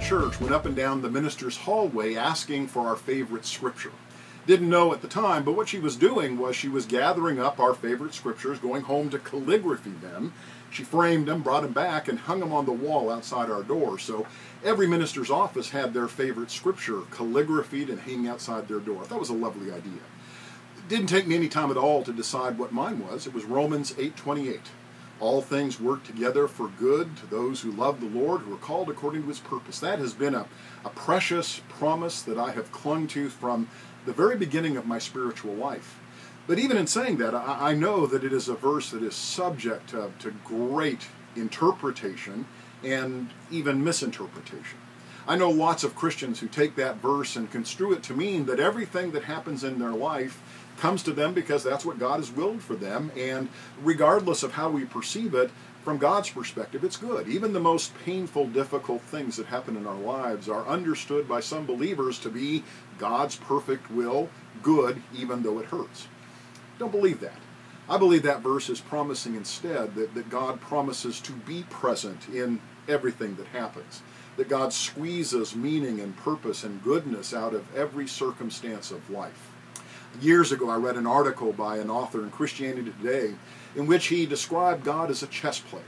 church went up and down the minister's hallway asking for our favorite scripture. Didn't know at the time, but what she was doing was she was gathering up our favorite scriptures, going home to calligraphy them. She framed them, brought them back, and hung them on the wall outside our door. So every minister's office had their favorite scripture calligraphied and hanging outside their door. I thought it was a lovely idea. It didn't take me any time at all to decide what mine was. It was Romans 8:28. All things work together for good to those who love the Lord, who are called according to his purpose. That has been a precious promise that I have clung to from the very beginning of my spiritual life. But even in saying that, I know that it is a verse that is subject to great interpretation and even misinterpretation. I know lots of Christians who take that verse and construe it to mean that everything that happens in their life comes to them because that's what God has willed for them, and regardless of how we perceive it, from God's perspective, it's good. Even the most painful, difficult things that happen in our lives are understood by some believers to be God's perfect will, good, even though it hurts. Don't believe that. I believe that verse is promising instead that God promises to be present in everything that happens, that God squeezes meaning and purpose and goodness out of every circumstance of life. Years ago, I read an article by an author in Christianity Today in which he described God as a chess player.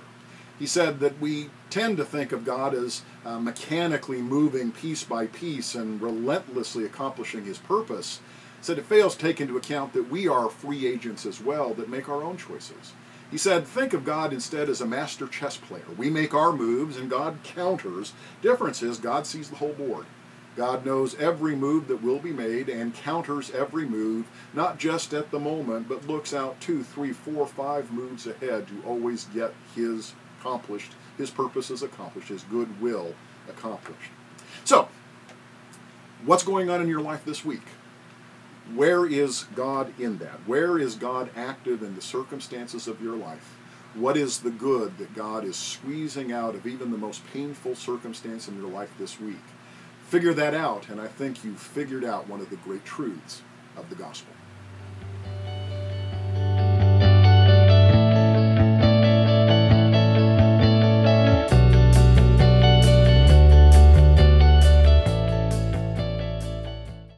He said that we tend to think of God as mechanically moving piece by piece and relentlessly accomplishing his purpose. He said it fails to take into account that we are free agents as well that make our own choices. He said, think of God instead as a master chess player. We make our moves and God counters. Difference is God sees the whole board. God knows every move that will be made and counters every move, not just at the moment, but looks out 2, 3, 4, 5 moves ahead to always get his accomplished, his purposes accomplished, his good will accomplished. So, what's going on in your life this week? Where is God in that? Where is God active in the circumstances of your life? What is the good that God is squeezing out of even the most painful circumstance in your life this week? Figure that out, and I think you've figured out one of the great truths of the gospel.